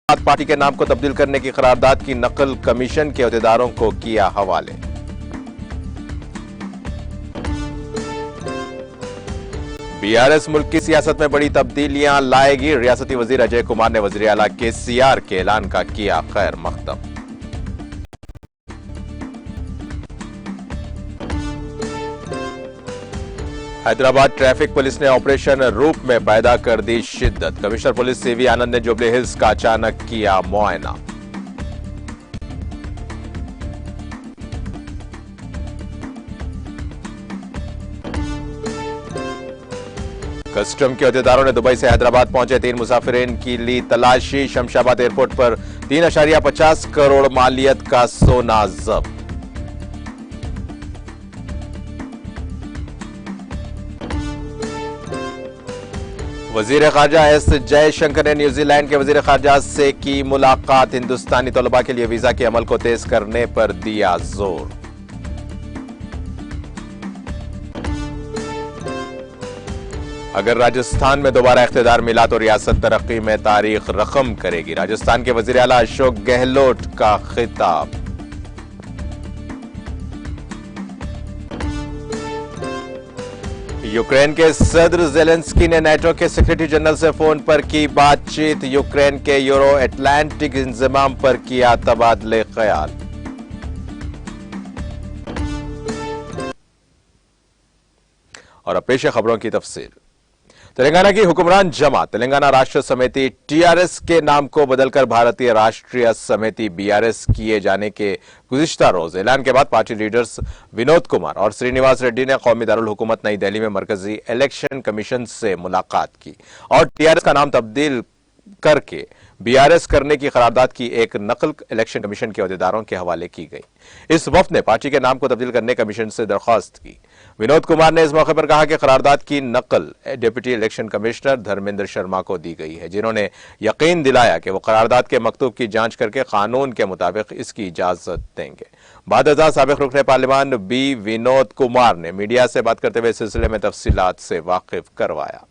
Party के नाम को तब्दील करने की करारदाद की नकल कमीशन के अहदेदारों को किया हवाले। बीआरएस मुल्क की सियासत में बड़ी तब्दीलियां लाएगी। रियासती वजीर अजय कुमार ने वजीर आला केसीआर के ऐलान का किया खैर मकदम। हैदराबाद ट्रैफिक पुलिस ने ऑपरेशन रूप में पैदा कर दी शिद्दत। कमिश्नर पुलिस सीवी आनंद ने जुबली हिल्स का अचानक किया मुआयना। कस्टम के अहदेदारों ने दुबई से हैदराबाद पहुंचे 3 मुसाफिरीन की ली तलाशी। शमशाबाद एयरपोर्ट पर 3.50 करोड़ मालियत का सोना जब्त। वजीर खारजा एस जयशंकर ने न्यूजीलैंड के वजीर खारजा से की मुलाकात। हिंदुस्तानी तलबा के लिए वीजा के अमल को तेज करने पर दिया जोर। अगर राजस्थान में दोबारा इख्तिदार मिला तो रियासत तरक्की में तारीख रकम करेगी। राजस्थान के वजीर आला अशोक गहलोत का खिताब। यूक्रेन के सदर ज़ेलेंस्की ने नेटो के सेक्रेटरी जनरल से फोन पर की बातचीत। यूक्रेन के यूरो अटलांटिक इंजमाम पर किया तबादले ख्याल। और अब पेश है खबरों की तफसीर। तेलंगाना की हुक्मरान जमात तेलंगाना राष्ट्र समिति टीआरएस के नाम को बदलकर भारतीय राष्ट्रीय समिति बीआरएस किए जाने के गुज़िश्ता रोज ऐलान के बाद पार्टी लीडर्स विनोद कुमार और श्रीनिवास रेड्डी ने कौमी दारुल हुकूमत नई दिल्ली में मरकजी इलेक्शन कमीशन से मुलाकात की और टीआरएस का नाम तब्दील करके बीआरएस करने की करारदाद की एक नकल इलेक्शन कमीशन के अहदेदारों के हवाले की गई। इस वफ्द ने पार्टी के नाम को तब्दील करने कमीशन से दरख्वास्त की। विनोद कुमार ने इस मौके पर कहा कि करारदाद की नकल deputy election commissioner Dharmendra Sharma को दी गई है, जिन्होंने यकीन दिलाया कि वो करारदाद के मकतूब की जांच करके कानून के मुताबिक इसकी इजाजत देंगे। बाद साबिक रुकने पार्लियामान बी विनोद कुमार ने मीडिया से बात करते हुए इस सिलसिले में तफसीलात से वाकिफ करवाया।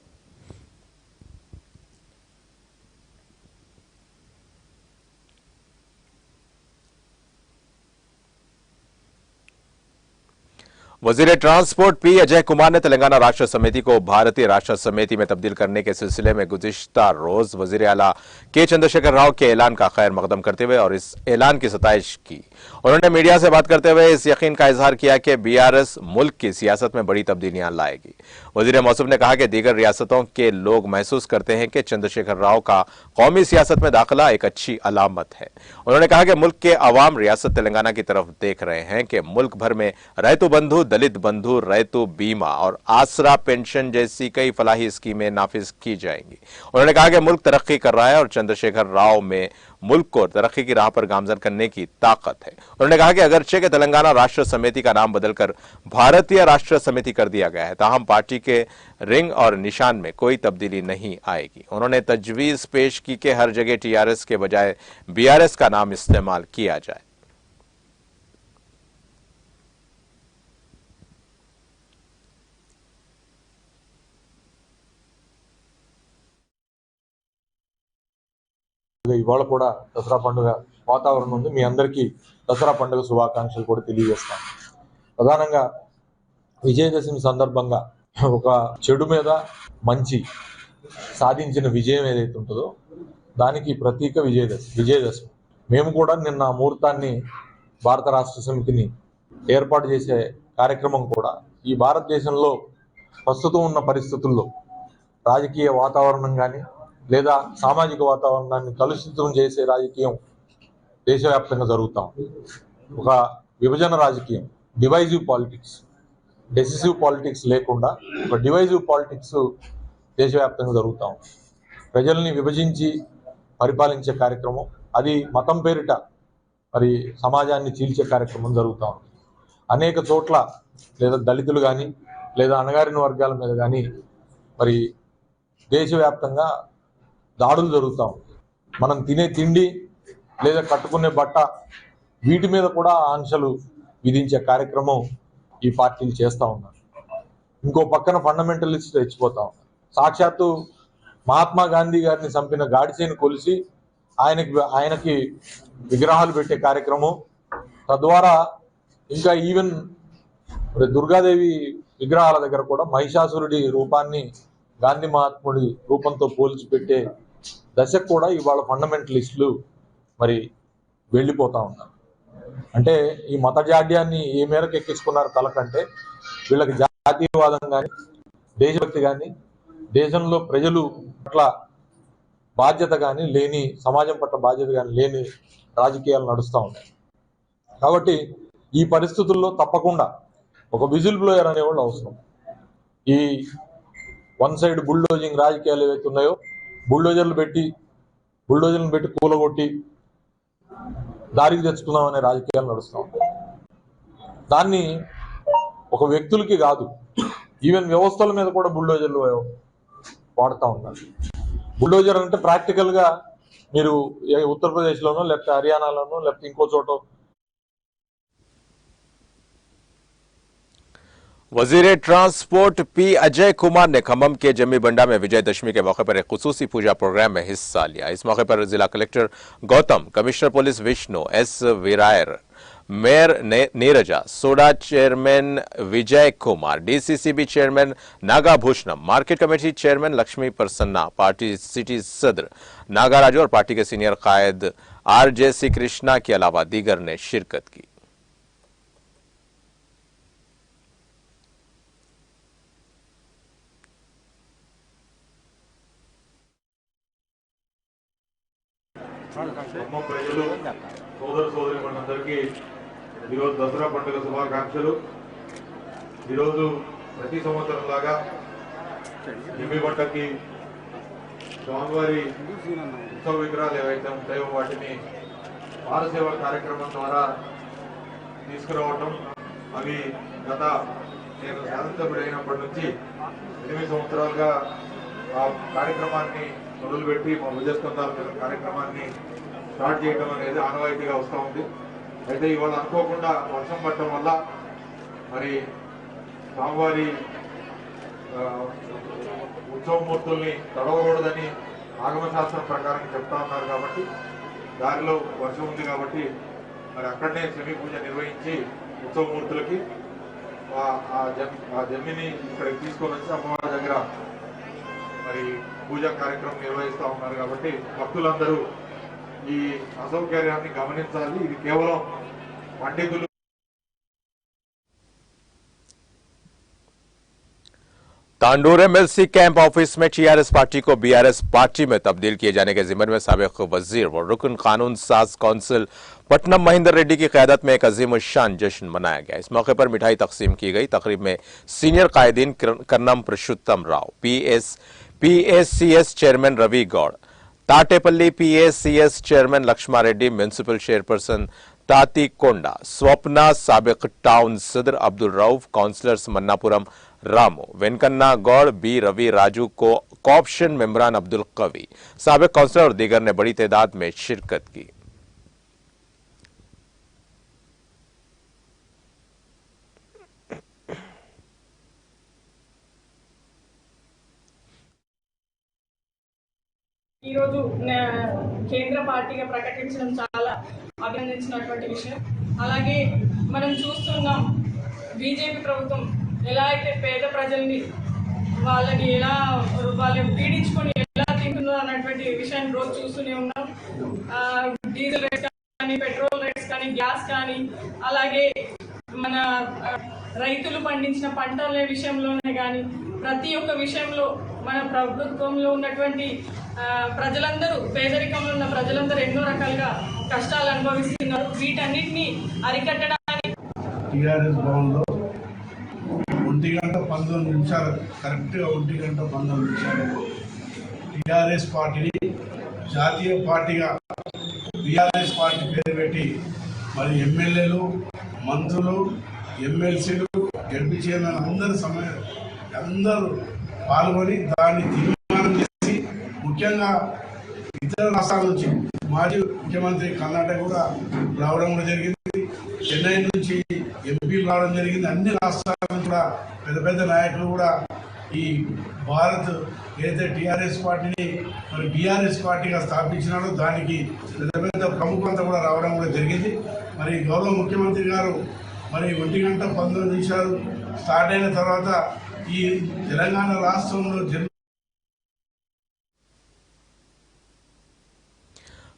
वजीर ट्रांसपोर्ट पी अजय कुमार ने तेलंगाना राष्ट्र समिति को भारतीय राष्ट्र समिति में तब्दील करने के सिलसिले में गुज़िश्ता रोज वजीर आला के चंद्रशेखर राव के ऐलान का खैर मकदम करते हुए और इस ऐलान की सताइश की। उन्होंने मीडिया से बात करते हुए इस यकीन का इजहार किया कि बीआरएस मुल्क की सियासत में बड़ी तब्दीलियां लाएगी। वजीर मौसूफ ने कहा कि दीगर रियासतों के लोग महसूस करते हैं कि चंद्रशेखर राव का कौमी सियासत में दाखिला एक अच्छी अलामत है। उन्होंने कहा कि मुल्क के अवाम रियासत तेलंगाना की तरफ देख रहे हैं कि मुल्क भर में रैतु बंधु, दलित बंधु, रैतु बीमा और आसरा पेंशन जैसी कई फलाही स्कीमें नाफिज की जाएंगी। उन्होंने कहा कि मुल्क तरक्की कर रहा है और चंद्रशेखर राव में मुल्क को तरक्की की राह पर गामजन करने की ताकत है। उन्होंने कहा कि अगरचे के तेलंगाना राष्ट्र समिति का नाम बदलकर भारतीय राष्ट्र समिति कर दिया गया है, ताहम पार्टी के रिंग और निशान में कोई तब्दीली नहीं आएगी। उन्होंने तजवीज पेश की कि हर जगह टीआरएस के बजाय बीआरएस का नाम इस्तेमाल किया जाए। ఇవాళ కూడా దసరా పండుగ వాతావరణం ఉంది. మీ అందరికీ దసరా పండుగ శుభాకాంక్షలు కూడా తెలియజేస్తాను. ప్రధానంగా విజయదశమి సందర్భంగా ఒక చెడు మీద మంచి సాధించిన విజయం ఏదైతే ఉంటుందో దానికి ప్రతీక విజయదశమి. మేము కూడా నిన్న ముహూర్తాన్ని భారత రాష్ట్ర సమితిని ఏర్పాటు చేసే కార్యక్రమం కూడా ఈ భారతదేశంలో ప్రస్తుతం ఉన్న పరిస్థితుల్లో రాజకీయ వాతావరణం కానీ లేదా సామాజిక వాతావరణాన్ని కలుషితం చేసే రాజకీయం దేశవ్యాప్తంగా జరుగుతూ ఉంది. ఒక విభజన రాజకీయం, డివైజివ్ పాలిటిక్స్, డెసిసివ్ పాలిటిక్స్ లేకుండా ఒక డివైజివ్ పాలిటిక్స్ దేశవ్యాప్తంగా జరుగుతూ ఉంది. ప్రజల్ని విభజించి పరిపాలించే కార్యక్రమం, అది మతం పేరిట మరి సమాజాన్ని చీల్చే కార్యక్రమం జరుగుతూ ఉంది. అనేక చోట్ల లేదా దళితులు కానీ లేదా అణగారిన వర్గాల మీద కానీ మరి దేశవ్యాప్తంగా దాడులు జరుగుతూ ఉంది. మనం తినే తిండి లేదా కట్టుకునే బట్ట వీటి మీద కూడా ఆంక్షలు విధించే కార్యక్రమం ఈ పార్టీలు చేస్తూ ఉన్నారు. ఇంకో పక్కన ఫండమెంటలిస్ట్ రెచ్చిపోతా ఉన్నారు. సాక్షాత్తు మహాత్మా గాంధీ గారిని చంపిన గాడ్సేని కొలిసి ఆయనకి విగ్రహాలు పెట్టే కార్యక్రమం, తద్వారా ఇంకా ఈవెన్ దుర్గాదేవి విగ్రహాల దగ్గర కూడా మహిషాసురుడి రూపాన్ని గాంధీ మహాత్ముడి రూపంతో పోల్చి పెట్టే దశకు కూడా ఇవాళ ఫండమెంటలిస్టులు మరి వెళ్ళిపోతా ఉన్నారు. అంటే ఈ మత జాడ్యాన్ని ఏ మేరకు ఎక్కించుకున్నారు తలకంటే, వీళ్ళకి జాతీయవాదం కానీ, దేశభక్తి కానీ, దేశంలో ప్రజలు పట్ల బాధ్యత కానీ లేని, సమాజం పట్ల బాధ్యత కానీ లేని రాజకీయాలు నడుస్తూ ఉన్నాయి. కాబట్టి ఈ పరిస్థితుల్లో తప్పకుండా ఒక విజిల్ బ్లోయర్ అనేవాళ్ళు అవసరం. ఈ వన్ సైడ్ బుల్డోజింగ్ రాజకీయాలు ఏవైతే ఉన్నాయో, బుల్డోజర్లను పెట్టి కూలగొట్టి దారికి తెచ్చుకుందాం అనే రాజకీయాలు నడుస్తూ ఉంటాయి. దాన్ని ఒక వ్యక్తులకి కాదు, ఈవెన్ వ్యవస్థల మీద కూడా బుల్డోజర్లు వాడుతూ ఉంటారు. బుల్డోజర్ అంటే ప్రాక్టికల్గా మీరు ఉత్తరప్రదేశ్లోనో లేకపోతే హర్యానాలోనో లేకపోతే ఇంకో చోట वजीर ट्रांसपोर्ट पी अजय कुमार ने खम्मम के जम्मी बंडा में विजयदशमी के मौके पर एक खुसूसी पूजा प्रोग्राम में हिस्सा लिया। इस मौके पर जिला collector Gautam, commissioner police Vishnu S Veerayar, mayor Neeraja, SUDA chairman Vijay Kumar, DCCB chairman Nagabhushanam, market committee chairman Lakshmi Prasanna, party city सदर नागाराजू और पार्टी के सीनियर कायद आरजेसी कृष्णा के अलावा दीगर ने शिरकत की। ప్రజలు సోదరి మనందరికీ ఈరోజు దసరా పండుగ శుభాకాంక్షలు. ఈరోజు ప్రతి సంవత్సరం లాగా జమ్మి పంటకి స్వామివారి ఉత్సవ విగ్రహాలు ఏవైతే ఉంటాయో వాటిని పారసేవ కార్యక్రమం ద్వారా తీసుకురావటం, అవి గత నేను శాసనసభ్యుడైనప్పటి నుంచి 8 సంవత్సరాలుగా ఆ కార్యక్రమాన్ని మొదలుపెట్టి మా భుజస్కంధాల మీద కార్యక్రమాన్ని స్టార్ట్ చేయడం అనేది ఆనవాయితీగా వస్తూ ఉంది. అయితే ఇవాళ అనుకోకుండా వర్షం పడటం వల్ల మరి స్వామివారి ఉత్సవమూర్తుల్ని తడవకూడదని ఆగమశాస్త్రం ప్రకారం చెప్తా ఉన్నారు. కాబట్టి దారిలో వర్షం ఉంది కాబట్టి మరి అక్కడనే శమి పూజ నిర్వహించి ఉత్సవమూర్తులకి ఆ జమ్మిని ఇక్కడికి తీసుకొని వచ్చి అమ్మవారి దగ్గర మరి పూజా కార్యక్రమం నిర్వహిస్తూ ఉన్నారు. కాబట్టి భక్తులందరూ ఈ అసౌకర్యాన్ని గమనించాలి. ఇది కేవలం పండితులు तांडूर एमएलसी कैंप ऑफिस में टीआरएस पार्टी को बीआरएस पार्टी में तब्दील किए जाने के जिम्मे में साबिक वजीर व रुकन कानून साज कौंसिल पटनम महेंद्र रेड्डी की क़यादत में एक अजीम शान जश्न मनाया गया। इस मौके पर मिठाई तकसीम की गई। तकरीब में सीनियर कायदीन Karnam Purushottam Rao, PSCS chairman Ravi Goud, Tatepalli PSCS chairman Lakshma Reddy, municipal chairperson Tati Konda, Swapna, साबिक टाउन सदर Abdul Rauf, councillors Mannapuram Ramu, Venkanna Goud, B Ravi, Raju co-option मेंबरान Abdul कवी, साबिक काउंसलर और दीगर ने बड़ी तादाद में शिरकत की। ఈ రోజు కేంద్ర పార్టీగా ప్రకటించడం చాలా అభినందించినటువంటి విషయం. అలాగే మనం చూస్తున్నాం బీజేపీ ప్రభుత్వం ఎలా అయితే పేద ప్రజల్ని వాళ్ళని ఎలా పీడించుకొని ఎలా తింటుందో అన్నటువంటి విషయాన్ని రోజు చూస్తూనే ఉన్నాం. డీజిల్ రేట్స్ కానీ, పెట్రోల్ రేట్స్ కానీ, గ్యాస్ కానీ, అలాగే మన రైతులు పండించిన పంటల విషయంలోనే కానీ ప్రతి ఒక్క విషయంలో మన ప్రభుత్వంలో ఉన్నటువంటి ప్రజలందరూ, పేదరికంలో ఉన్న ప్రజలందరూ ఎన్నో రకాలుగా కష్టాలు అనుభవిస్తున్నారు. వీటన్నిటిని అరికట్టడానికి టీఆర్ఎస్ భవన్లో 1:19 కరెక్ట్గా 1:19 టీఆర్ఎస్ పార్టీని జాతీయ పార్టీగా టీఆర్ఎస్ పార్టీ పేరు పెట్టి మరి ఎమ్మెల్యేలు, మంత్రులు, ఎమ్మెల్సీలు, ఎంపీ చైర్మన్ అందరూ పాల్గొని దాన్ని తీర్మానం చేసి, ముఖ్యంగా ఇతర రాష్ట్రాల నుంచి మాజీ ముఖ్యమంత్రి కర్ణాటక కూడా రావడం కూడా జరిగింది, చెన్నై నుంచి ఎంపీలు రావడం జరిగింది. అన్ని రాష్ట్రాల నుంచి కూడా పెద్ద పెద్ద నాయకులు కూడా ఈ భారత్ ఏదైతే టీఆర్ఎస్ పార్టీని మరి బీఆర్ఎస్ పార్టీగా స్థాపించినాడో దానికి పెద్ద పెద్ద ప్రముఖులంతా కూడా రావడం కూడా జరిగింది. మరి గౌరవ ముఖ్యమంత్రి గారు మరి 1:19 స్టార్ట్ అయిన తర్వాత ఈ తెలంగాణ రాష్ట్రంలో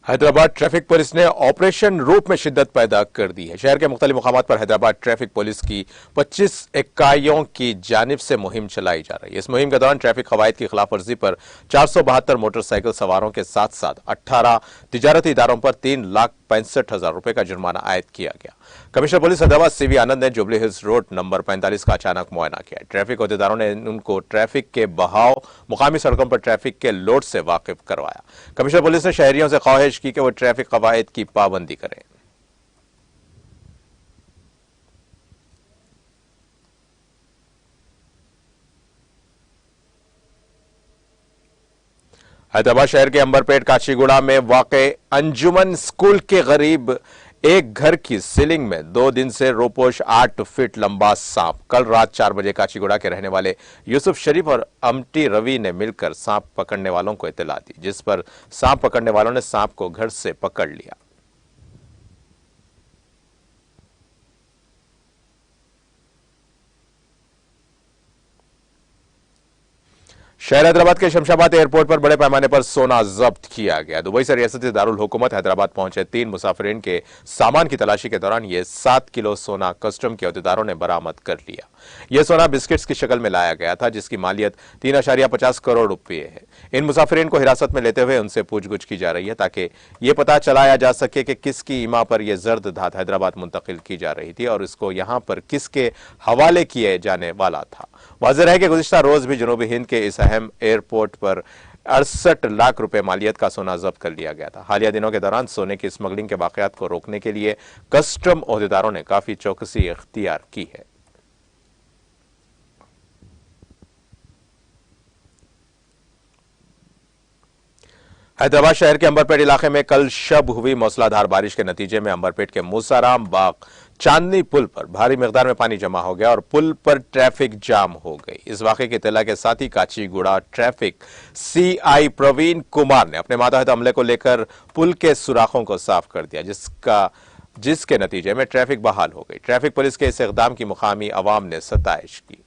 हैदराबाद ट्रैफिक पुलिस ने ऑपरेशन रूप में शिद्दत पैदा कर दी है। शहर के मुख्तलिफ मुकामात पर हैदराबाद ट्रैफिक पुलिस की 25 इकाइयों की जानिब से मुहिम चलाई जा रही है। इस मुहिम के दौरान ट्रैफिक कवायद की खिलाफवर्जी पर 472 मोटरसाइकिल सवारों के साथ साथ 18 तिजारती इदारों पर 3,65,000 रुपए का जुर्माना आयद किया गया। कमिश्नर पुलिस हैदराबाद सीवी आनंद ने जुबली हिल्स रोड नंबर 45 का अचानक मुआयना किया। ट्रैफिक अहदेदारों ने उनको ट्रैफिक के बहाव, मुकामी सड़कों पर ट्रैफिक के लोड से वाकिफ करवाया। कमिश्नर पुलिस ने शहरियों से ख्वाहिश की कि वो ट्रैफिक कवायद की पाबंदी करें। हैदराबाद शहर के अंबरपेट काचीगुड़ा में वाक़े अंजुमन स्कूल के करीब एक घर की सीलिंग में 2 दिन से रोपोश 8 फीट लंबा सांप कल रात 4 बजे काचीगुड़ा के रहने वाले यूसुफ शरीफ और अमटी रवि ने मिलकर सांप पकड़ने वालों को इत्तला दी, जिस पर सांप पकड़ने वालों ने सांप को घर से पकड़ लिया। शहर हैदराबाद के शमशाबाद एयरपोर्ट पर बड़े पैमाने पर सोना जब्त किया गया। दुबई से रियासती दारुल हुकूमत हैदराबाद पहुंचे 3 मुसाफिरीन के सामान की तलाशी के दौरान यह 7 किलो सोना कस्टम के अहदेदारों ने बरामद कर लिया। यह सोना बिस्किट्स की शक्ल में लाया गया था, जिसकी मालियत 3.50 करोड़ रुपए है। इन मुसाफिरीन को हिरासत में लेते हुए उनसे पूछगुछ की जा रही है ताकि यह पता चलाया जा सके कि किसकी ईमा पर यह जर्द धात हैदराबाद मुंतकिल की जा रही थी और इसको यहां पर किसके हवाले किए जाने वाला था। वाज़ेह है कि गुज़िश्ता रोज भी जनूबी हिंद के इस अहम एयरपोर्ट पर 68 लाख रुपए मालियत का सोना जब्त कर लिया गया था। हालिया दिनों के दौरान सोने की स्मगलिंग के वाकयात को रोकने के लिए कस्टम ओहदेदारों ने काफी चौकसी इख्तियार की है। हैदराबाद शहर के अंबरपेट इलाके में कल शब हुई मूसलाधार बारिश के नतीजे में अंबरपेट के मूसाराम बाग चांदनी पुल पर भारी मिकदार में पानी जमा हो गया और पुल पर ट्रैफिक जाम हो गई। इस वाकये की इत्तला के साथ ही काचीगुड़ा ट्रैफिक सीआई प्रवीण कुमार ने अपने मातहत अमले को लेकर पुल के सुराखों को साफ कर दिया, जिसके नतीजे में ट्रैफिक बहाल हो गई। ट्रैफिक पुलिस के इस इकदाम की मुकामी अवाम ने सताइश की।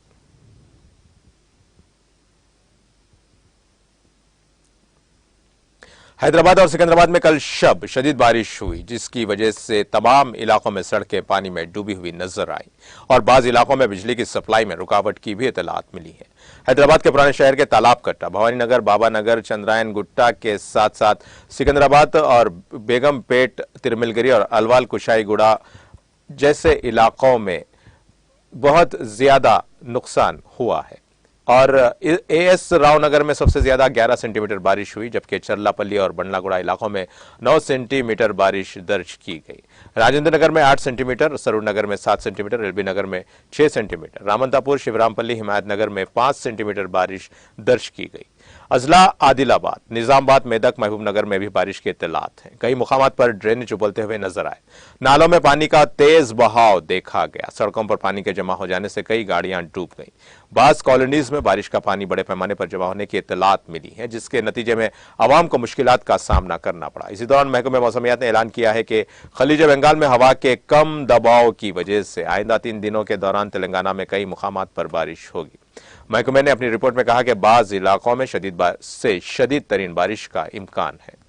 हैदराबाद और सिकंदराबाद में कल शब शदीद बारिश हुई, जिसकी वजह से तमाम इलाकों में सड़कें पानी में डूबी हुई नजर आई और बाज इलाकों में बिजली की सप्लाई में रुकावट की भी इतलात मिली है। हैदराबाद के पुराने शहर के तालाब कट्टा, भवानी नगर, बाबा नगर, चंद्रायन गुट्टा के साथ साथ सिकंदराबाद और बेगमपेट, तिरमिलगिरी और अलवाल कुशाईगुड़ा जैसे इलाकों में बहुत ज्यादा नुकसान हुआ है और एएस राव नगर में सबसे ज्यादा 11 सेंटीमीटर बारिश हुई, जबकि चरलापल्ली और बंडलागुड़ा इलाकों में 9 सेंटीमीटर बारिश दर्ज की गई। राजेंद्र नगर में 8 सेंटीमीटर, सरूर नगर में 7 सेंटीमीटर, एलबी नगर में 6 सेंटीमीटर, रामंतापुर, शिवरामपल्ली, हिमायत नगर में 5 सेंटीमीटर बारिश दर्ज की गई। अजला, आदिलाबाद, निजामाबाद, मेदक, महबूब नगर में भी बारिश के इत्तलात हैं। कई मुकामात पर ड्रेनेज उबलते हुए नजर आए। नालों में पानी का तेज बहाव देखा गया। सड़कों पर पानी के जमा हो जाने से कई गाड़ियां डूब गईं। बास कॉलोनीज में बारिश का पानी बड़े पैमाने पर जमा होने की इत्तलात मिली है, जिसके नतीजे में आवाम को मुश्किलात का सामना करना पड़ा। इसी दौरान महकमे मौसमियात ने ऐलान किया है कि खलीज बंगाल में हवा के कम दबाव की वजह से आइंदा 3 दिनों के दौरान तेलंगाना में कई मुकामात पर बारिश होगी। महकमे ने अपनी रिपोर्ट में कहा कि बाज इलाकों में शदीद तरीन बारिश का इम्कान है।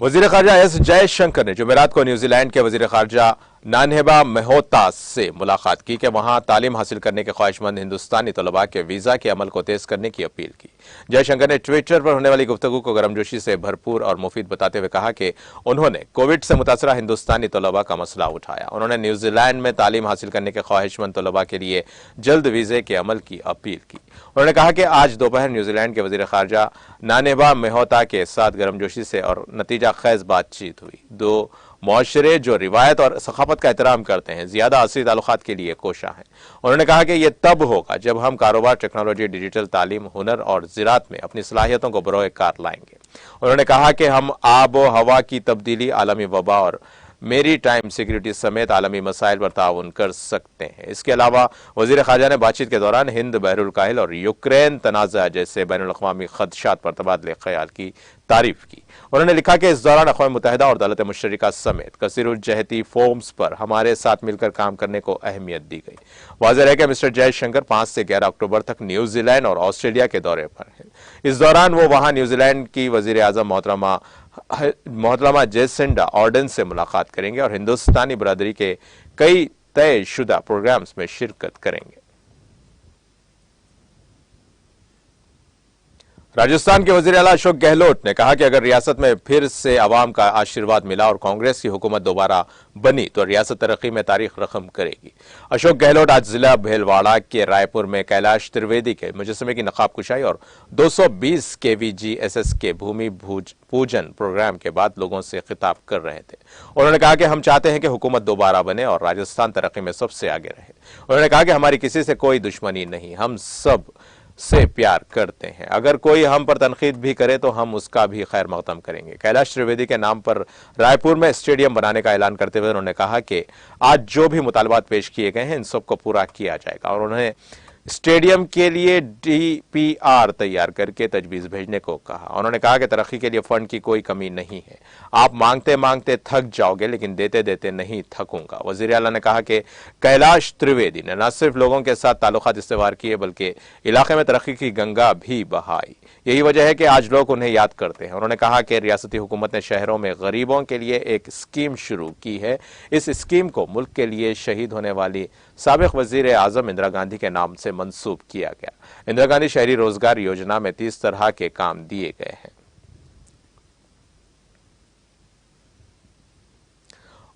वजीर खारजा एस जयशंकर ने जुमेरात को न्यूजीलैंड के वजीर खारजा नान्हेबा मेहता से मुलाकात की कि वहां तालीम हासिल करने के ख्वाहिशमंद हिंदुस्तानी तलबा के वीजा के अमल को तेज करने की अपील की। जयशंकर ने ट्विटर पर होने वाली गुफ्तगू को गर्मजोशी से भरपूर और मुफीद बताते हुए कहा कि उन्होंने कोविड से मुतासरा हिंदुस्तानी तलबा का मसला उठाया। उन्होंने न्यूजीलैंड में तालीम हासिल करने के ख्वाहिशमंद तलबा के लिए जल्द वीजे के अमल की अपील की। उन्होंने कहा कि आज दोपहर न्यूजीलैंड के वजीर खारजा नान्हेबा मेहता के साथ गर्मजोशी से और नतीजा खैज बातचीत हुई। दो मुआशरे जो रिवायत और सखाफत का एहतराम करते हैं, ज्यादा असली ताल्लुकात के लिए कोशा हैं। उन्होंने कहा कि यह तब होगा जब हम कारोबार, टेक्नोलॉजी, डिजिटल तालीम, हुनर और ज़राअत में अपनी सलाहियतों को बरोए कार लाएंगे। उन्होंने कहा कि हम आबो हवा की तब्दीली, आलमी वबा और मेरी टाइम सिक्योरिटी समेत आलमी मसाइल पर ताउन कर सकते हैं। इसके अलावा वजीर खारजा ने बातचीत के दौरान हिंद बहरुल काहिल और यूक्रेन तनाज़ा जैसे बैनुल अक़वामी खदशात पर तबादले ख्याल की तारीफ की। उन्होंने लिखा कि इस दौरान अक़वाम मुत्तहिदा और दौलत मुश्तरका समेत कसीरुल-जहती फोरम्स पर हमारे साथ मिलकर काम करने को अहमियत दी गई। वाज़ेह है कि मिस्टर जयशंकर 5 से 11 अक्टूबर तक न्यूजीलैंड और ऑस्ट्रेलिया के दौरे पर हैं। इस दौरान वो वहां न्यूजीलैंड की वजीर आज़म मोहतरमा जेसिंडा ऑर्डन से मुलाकात करेंगे और हिंदुस्तानी बरादरी के कई तयशुदा प्रोग्राम्स में शिरकत करेंगे। राजस्थान के वजीर आला अशोक गहलोत ने कहा कि अगर रियासत में फिर से अवाम का आशीर्वाद मिला और कांग्रेस की हुकूमत दोबारा बनी तो रियासत तरक्की में तारीख रकम करेगी। अशोक गहलोत आज जिला भीलवाड़ा के रायपुर में कैलाश त्रिवेदी के मुजस्समे की नकाब कुशाई और 220 KVGSS के भूमि पूजन प्रोग्राम के बाद लोगों से खिताब कर रहे थे। उन्होंने कहा कि हम चाहते हैं कि हुकूमत दोबारा बने और राजस्थान तरक्की में सबसे आगे रहे। उन्होंने कहा कि हमारी किसी से कोई दुश्मनी नहीं, हम सब से प्यार करते हैं। अगर कोई हम पर तनकीद भी करे तो हम उसका भी खैर मकदम करेंगे। कैलाश त्रिवेदी के नाम पर रायपुर में स्टेडियम बनाने का ऐलान करते हुए उन्होंने कहा कि आज जो भी मुतालबात पेश किए गए हैं इन सबको पूरा किया जाएगा और उन्होंने स्टेडियम के लिए DPR तैयार करके तजवीज भेजने को कहा। उन्होंने कहा कि तरक्की के लिए फंड की कोई कमी नहीं है, आप मांगते मांगते थक जाओगे लेकिन देते देते नहीं थकूंगा। वजीर आला ने कहा कि कैलाश त्रिवेदी ने न सिर्फ लोगों के साथ ताल्लुकात इस्तेवार किए बल्कि इलाके में तरक्की की गंगा भी बहाई। यही वजह है कि आज लोग उन्हें याद करते हैं। उन्होंने कहा कि रियासती हुकूमत ने शहरों में गरीबों के लिए एक स्कीम शुरू की है। इस स्कीम को मुल्क के लिए शहीद होने वाली साबिक वजीर आजम इंदिरा गांधी के नाम से मंसूब किया गया। इंदिरा गांधी शहरी रोजगार योजना में 30 तरह के काम दिए गए हैं।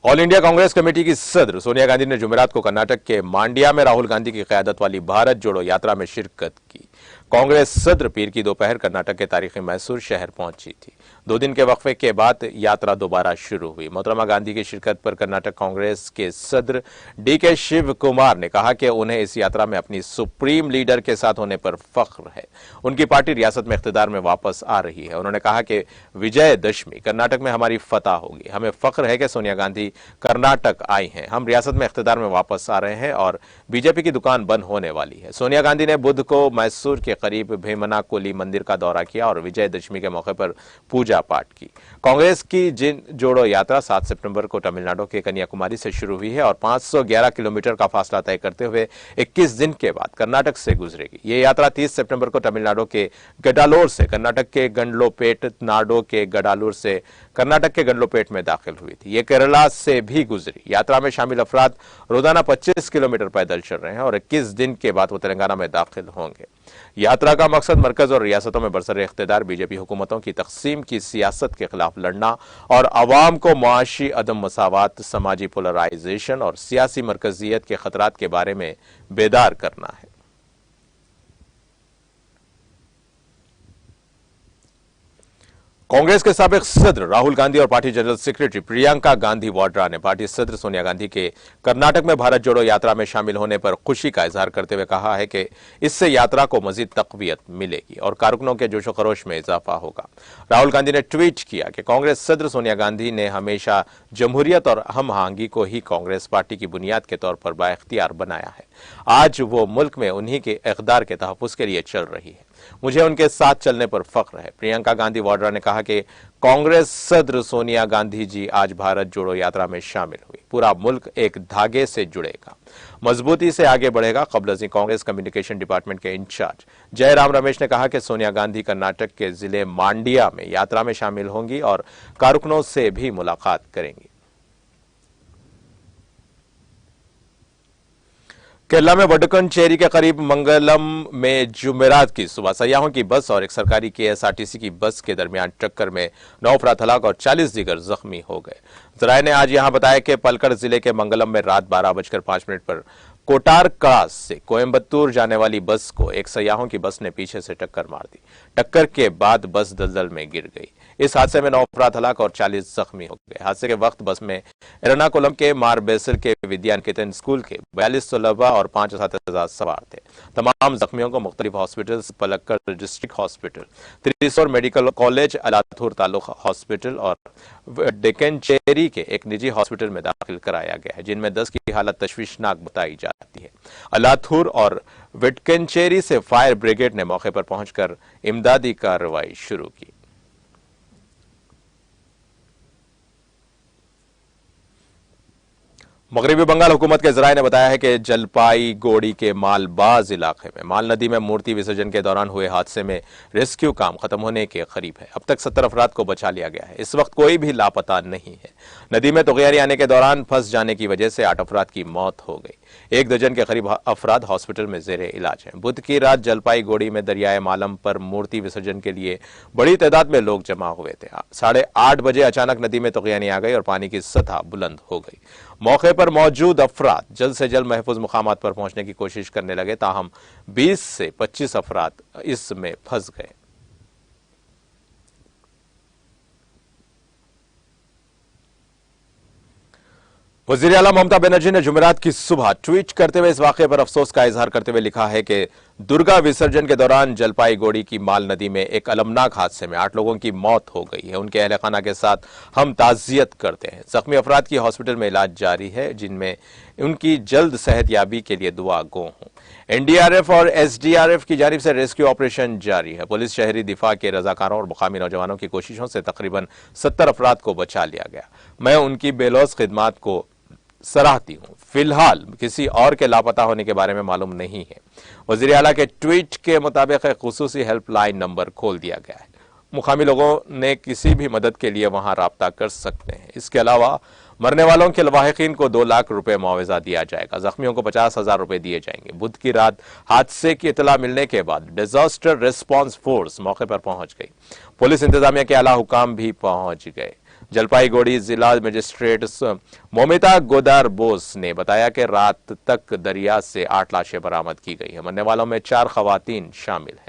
ऑल इंडिया कांग्रेस कमेटी की सदर सोनिया गांधी ने जुमेरात को कर्नाटक के मांड्या में राहुल गांधी की क़यादत वाली भारत जोड़ो यात्रा में शिरकत की। कांग्रेस सदर पीर की दोपहर कर्नाटक के तारीखी मैसूर शहर पहुंची थी। 2 दिन के वक्फे के बाद यात्रा दोबारा शुरू हुई। मोहतरमा गांधी की शिरकत पर कर्नाटक कांग्रेस के सदर DK शिव कुमार ने कहा कि उन्हें इस यात्रा में अपनी सुप्रीम लीडर के साथ होने पर फख्र है। उनकी पार्टी रियासत में इख्तिदार में वापस आ रही है। उन्होंने कहा कि विजयदशमी कर्नाटक में हमारी फतह होगी। हमें फख्र है कि सोनिया गांधी कर्नाटक आई हैं। हम रियासत में इख्तिदार में वापस आ रहे हैं और बीजेपी की दुकान बंद होने वाली है। सोनिया गांधी ने बुध को मैसूर के करीब भेमना कोली मंदिर का दौरा किया और विजयदशमी के मौके पर पूजा पाठ की। कांग्रेस की जिन जोड़ो यात्रा 7 सितंबर को तमिलनाडु के कन्याकुमारी से शुरू हुई है और 511 किलोमीटर का फासला तय करते हुए 21 दिन के बाद कर्नाटक से गुजरेगी। ये यात्रा 30 सितंबर को तमिलनाडु के गडालोर से कर्नाटक के गंडलोपेट, नाडो के गडालूर से कर्नाटक के गंडलोपेट में दाखिल हुई थी। ये केरला से भी गुजरी। यात्रा में शामिल अफराद रोजाना 25 किलोमीटर पैदल चल रहे हैं और 21 दिन के बाद वो तेलंगाना में दाखिल होंगे। यात्रा का मकसद मरकज और रियासतों में बरसर इख्तिदार बीजेपी हुकूमतों की तकसीम की सियासत के खिलाफ लड़ना और अवाम को मुआशी अदम मसावत, समाजी पोलराइजेशन और सियासी मरकजियत के खतरात के बारे में बेदार करना है। कांग्रेस के साबिक सदर राहुल गांधी और party general secretary Priyanka Gandhi Vadra ने पार्टी सदर सोनिया गांधी के कर्नाटक में भारत जोड़ो यात्रा में शामिल होने पर खुशी का इजहार करते हुए कहा है कि इससे यात्रा को मजीद तकवीयत मिलेगी और कारकुनों के जोशो खरोश में इजाफा होगा। राहुल गांधी ने ट्वीट किया कि कांग्रेस सदर सोनिया गांधी ने हमेशा जमहूरियत और हम आहंगी को ही कांग्रेस पार्टी की बुनियाद के तौर पर बाइख्तियार बनाया है। आज वो मुल्क में उन्हीं के इक़दार के तहफ़्फ़ुज़ के लिए चल रही है। मुझे उनके साथ चलने पर फख्र है। प्रियंका गांधी वाड्रा ने कहा कि कांग्रेस सदर सोनिया गांधी जी आज भारत जोड़ो यात्रा में शामिल हुई। पूरा मुल्क एक धागे से जुड़ेगा, मजबूती से आगे बढ़ेगा। कबल कांग्रेस कम्युनिकेशन डिपार्टमेंट के इंचार्ज जयराम रमेश ने कहा कि सोनिया गांधी कर्नाटक के जिले मांड्या में यात्रा में शामिल होंगी और कारकुनों से भी मुलाकात करेंगी। केरला में वडकनचेरी के करीब मंगलम में जुमेरात की सुबह सयाहों की बस और एक सरकारी KSRTC की बस के दरमियान टक्कर में 9 अफराद हलाक और 40 दीगर जख्मी हो गए। जराये ने आज यहां बताया कि पलक्कड़ जिले के मंगलम में रात 12:05 पर कोटार क्लास से कोयम्बतूर जाने वाली बस को एक सयाहों की बस ने पीछे से टक्कर मार दी। टक्कर के बाद बस दलदल में गिर गई। इस हादसे में 9 अफराद हलाक और 40 जख्मी हो गए। हादसे के वक्त बस में एर्नाकुलम के मारबेसल के विद्या निकेतन स्कूल के 42 तलबा और 5 असातिज़ा सवार थे। तमाम जख्मियों को मुख्तलिफ hospital, Palakkad district hospital, Thrissur medical college, Alathur taluk hospital और डेकनचेरी के एक निजी हॉस्पिटल में दाखिल कराया गया है, जिनमें 10 की हालत तशवीशनाक बताई जाती है। अलाथूर और विटकनचेरी से फायर ब्रिगेड ने मौके पर पहुंचकर इमदादी कार्रवाई शुरू की। मगरबी बंगाल हुकूमत के जराये ने बताया है कि जलपाईगुड़ी के मालबाज इलाके में माल नदी में मूर्ति विसर्जन के दौरान हुए हादसे में रेस्क्यू काम खत्म होने के करीब है। अब तक 70 अफराद को बचा लिया गया है। इस वक्त कोई भी लापता नहीं है। नदी में तुगैरी आने के दौरान फंस जाने की वजह से 8 अफराद की मौत हो गई। 1 दर्जन के करीब अफराद हॉस्पिटल में जेरे इलाज हैं। बुध की रात जलपाईगुड़ी में दरियाए मालम पर मूर्ति विसर्जन के लिए बड़ी तादाद में लोग जमा हुए थे। 8:30 बजे अचानक नदी में तुगैनी आ गई और पानी की सतह बुलंद हो गई। मौके पर मौजूद अफराद जल्द से जल्द महफूज मुकामात पर पहुंचने की कोशिश करने लगे, ताहम 20 से 25 अफराद इसमें फंस गए। वज़ीर आला ममता बनर्जी ने जुमेरात की सुबह ट्वीट करते हुए इस वाकये पर अफसोस का इजहार करते हुए लिखा है कि दुर्गा विसर्जन के दौरान जलपाईगुड़ी की माल नदी में एक अलमनाक हादसे में 8 लोगों की मौत हो गई है। उनके अहले खाना के साथ हम ताज़ियत करते हैं। जख्मी अफराद की हॉस्पिटल में इलाज जारी है, जिनमें उनकी जल्द सेहतयाबी के लिए दुआ गो हों। एनडीआरएफ और एसडीआरएफ की जानिब से रेस्क्यू ऑपरेशन जारी है। पुलिस, शहरी दिफा के रजाकारों और मुकामी नौजवानों की कोशिशों से तकरीबन 70 अफराद को बचा लिया गया। मैं उनकी बेलौस खिदमात को सराहती हूं। फिलहाल किसी और के लापता होने के बारे में मालूम नहीं है। वज़ीर आला के ट्वीट के मुताबिक एक खुसूसी हेल्पलाइन नंबर खोल दिया गया है। मुकामी लोगों ने किसी भी मदद के लिए वहां राब्ता कर सकते हैं। इसके अलावा मरने वालों के लवाहिकीन को 2 लाख रुपए मुआवजा दिया जाएगा। जख्मियों को 50,000 रुपए दिए जाएंगे। बुध की रात हादसे की इतला मिलने के बाद डिजास्टर रिस्पांस फोर्स मौके पर पहुंच गई। पुलिस इंतजामिया के आला हुकाम भी पहुंच गए। जलपाईगुड़ी जिला मजिस्ट्रेट मोमिता गोदार बोस ने बताया कि रात तक दरिया से 8 लाशें बरामद की गई है। मरने वालों में 4 खवातीन शामिल हैं।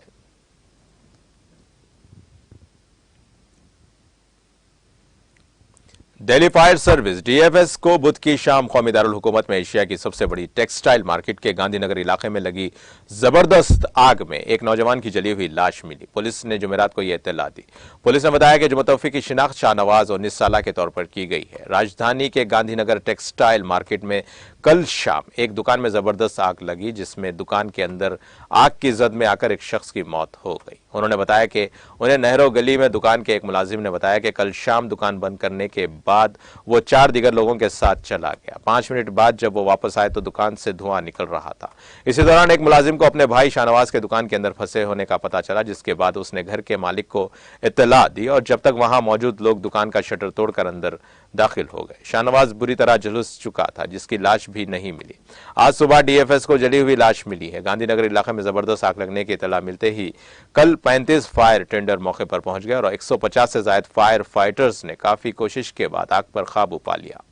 दिल्ली फायर सर्विस डीएफएस को बुध की शाम कौमी दारुल हुकूमत में एशिया की सबसे बड़ी टेक्सटाइल मार्केट के गांधीनगर इलाके में लगी जबरदस्त आग में एक नौजवान की जली हुई लाश मिली। पुलिस ने जुमेरात को यह इत्तला दी। पुलिस ने बताया कि जो मुतवफ़्फ़ी की शिनाख्त शाहनवाज 19 साल के तौर पर की गई है। राजधानी के गांधीनगर टेक्सटाइल मार्केट में कल शाम एक दुकान में जबरदस्त आग लगी, जिसमें दुकान के अंदर आग की जद में आकर एक शख्स की मौत हो गई। उन्होंने बताया कि उन्हें नेहरू गली में दुकान के एक मुलाजिम ने बताया कि कल शाम दुकान बंद करने के बाद वो 4 दीगर लोगों के साथ चला गया। 5 मिनट बाद जब वो वापस आए तो दुकान से धुआं निकल रहा था। इसी दौरान एक मुलाजिम को अपने भाई शाहनवाज के दुकान के अंदर फंसे होने का पता चला, जिसके बाद उसने घर के मालिक को इत्तला दी और जब तक वहां मौजूद लोग दुकान का शटर तोड़कर अंदर दाखिल हो गए। शाहनवाज बुरी तरह झुलस चुका था, जिसकी लाश भी नहीं मिली। आज सुबह डीएफएस को जली हुई लाश मिली है। गांधीनगर इलाके में जबरदस्त आग लगने की इत्तला मिलते ही कल 35 फायर टेंडर मौके पर पहुंच गए और 150 से ज्यादा फायर फाइटर्स ने काफी कोशिश के बाद आग पर काबू पा लिया।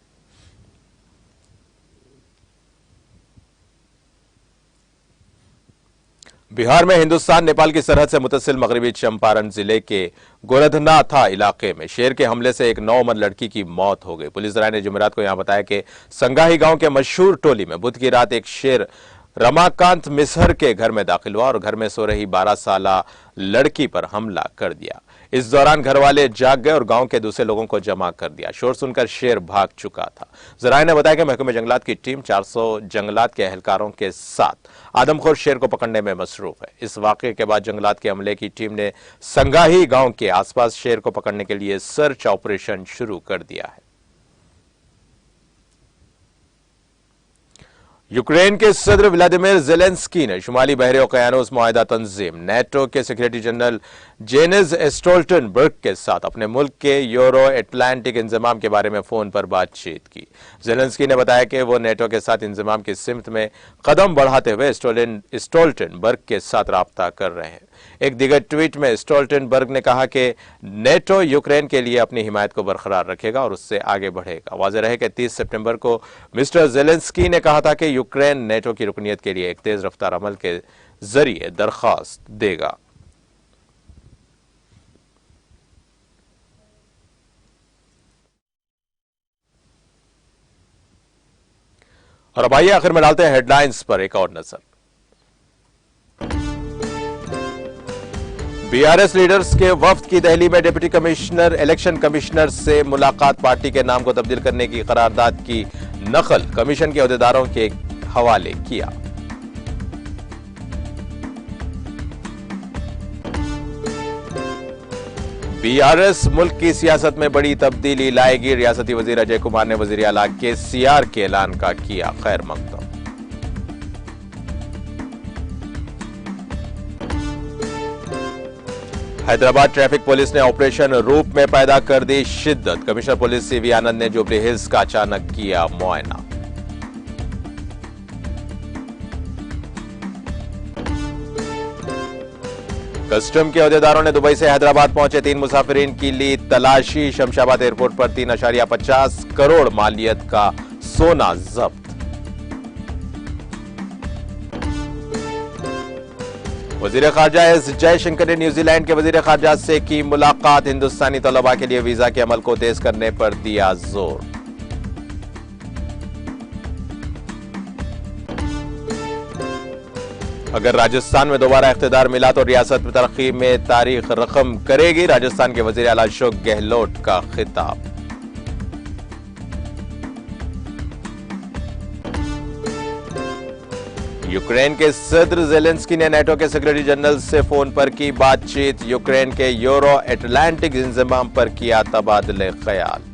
बिहार में हिंदुस्तान नेपाल की सरहद से मुतसिल मगरबी चंपारण जिले के गोरधनाथा इलाके में शेर के हमले से एक 9 उम्र लड़की की मौत हो गई। पुलिस राय ने जुमेरात को यहां बताया कि संगाही गांव के मशहूर टोली में बुध की रात एक शेर रमाकांत मिसहर के घर में दाखिल हुआ और घर में सो रही 12 साल लड़की पर हमला कर दिया। इस दौरान घर वाले जाग गए और गांव के दूसरे लोगों को जमा कर दिया। शोर सुनकर शेर भाग चुका था। जराये ने बताया कि महकमे जंगलात की टीम 400 जंगलात के एहलकारों के साथ आदमखोर शेर को पकड़ने में मसरूफ है। इस वाकये के बाद जंगलात के अमले की टीम ने संगाही गांव के आसपास शेर को पकड़ने के लिए सर्च ऑपरेशन शुरू कर दिया है। यूक्रेन के सदर व्लादिमीर ज़ेलेंस्की ने शुमाली बहरे ओकियानूस मुआहिदा तंजीम नेटो के सेक्रेटरी जनरल जेनिस स्टोल्टनबर्ग के साथ अपने मुल्क के यूरो एटलांटिक इंजमाम के बारे में फोन पर बातचीत की। ज़ेलेंस्की ने बताया कि वो नेटो के साथ इंजमाम की सिमत में कदम बढ़ाते हुए स्टोल्टनबर्ग के साथ राब्ता कर रहे हैं। एक दिगर ट्वीट में स्टोल्टनबर्ग ने कहा कि नेटो यूक्रेन के लिए अपनी हिमायत को बरकरार रखेगा और उससे आगे बढ़ेगा। वाज़ेह रहे कि 30 सितंबर को मिस्टर ज़ेलेंस्की ने कहा था कि यूक्रेन नेटो की रुकनीत के लिए एक तेज रफ्तार अमल के जरिए दरख्वास्त देगा। और अब आइए आखिर में डालते हैं हेडलाइंस पर एक और नजर। बीआरएस लीडर्स के वफ्द की दिल्ली में डिप्टी कमिश्नर इलेक्शन कमिश्नर से मुलाकात, पार्टी के नाम को तब्दील करने की करारदाद की नकल कमीशन के अहदेदारों के हवाले किया। बीआरएस मुल्क की सियासत में बड़ी तब्दीली लाएगी, रियासती वजीर अजय कुमार ने वजीर आला केसीआर के ऐलान का किया खैर मकदम। हैदराबाद ट्रैफिक पुलिस ने ऑपरेशन रूप में पैदा कर दी शिद्दत, कमिश्नर पुलिस सीवी आनंद ने जुबली हिल्स का अचानक किया मुआयना। कस्टम के अहदेदारों ने दुबई से हैदराबाद पहुंचे 3 मुसाफिरीन की ली तलाशी, शमशाबाद एयरपोर्ट पर 3.50 करोड़ मालियत का सोना जब्त। वजीर खारजा एस जयशंकर ने न्यूजीलैंड के वजीर खारजा से की मुलाकात, हिंदुस्तानी तलबा के लिए वीजा के अमल को तेज करने पर दिया जोर। अगर राजस्थान में दोबारा इख्तिदार मिला तो रियासत में तरक्की में तारीख रकम करेगी, राजस्थान के वजीर आला अशोक गहलोत का खिताब। यूक्रेन के सदर ज़ेलेंस्की ने नेटो के सेक्रेटरी जनरल से फोन पर की बातचीत, यूक्रेन के यूरो अटलांटिक इंजमाम पर किया तबादले ख्याल।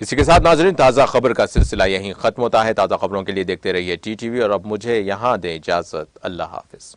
इसी के साथ नाज़रीन ताज़ा खबर का सिलसिला यहीं खत्म होता है। ताज़ा खबरों के लिए देखते रहिए टीटीवी और अब मुझे यहां दें इजाजत। अल्लाह हाफिज।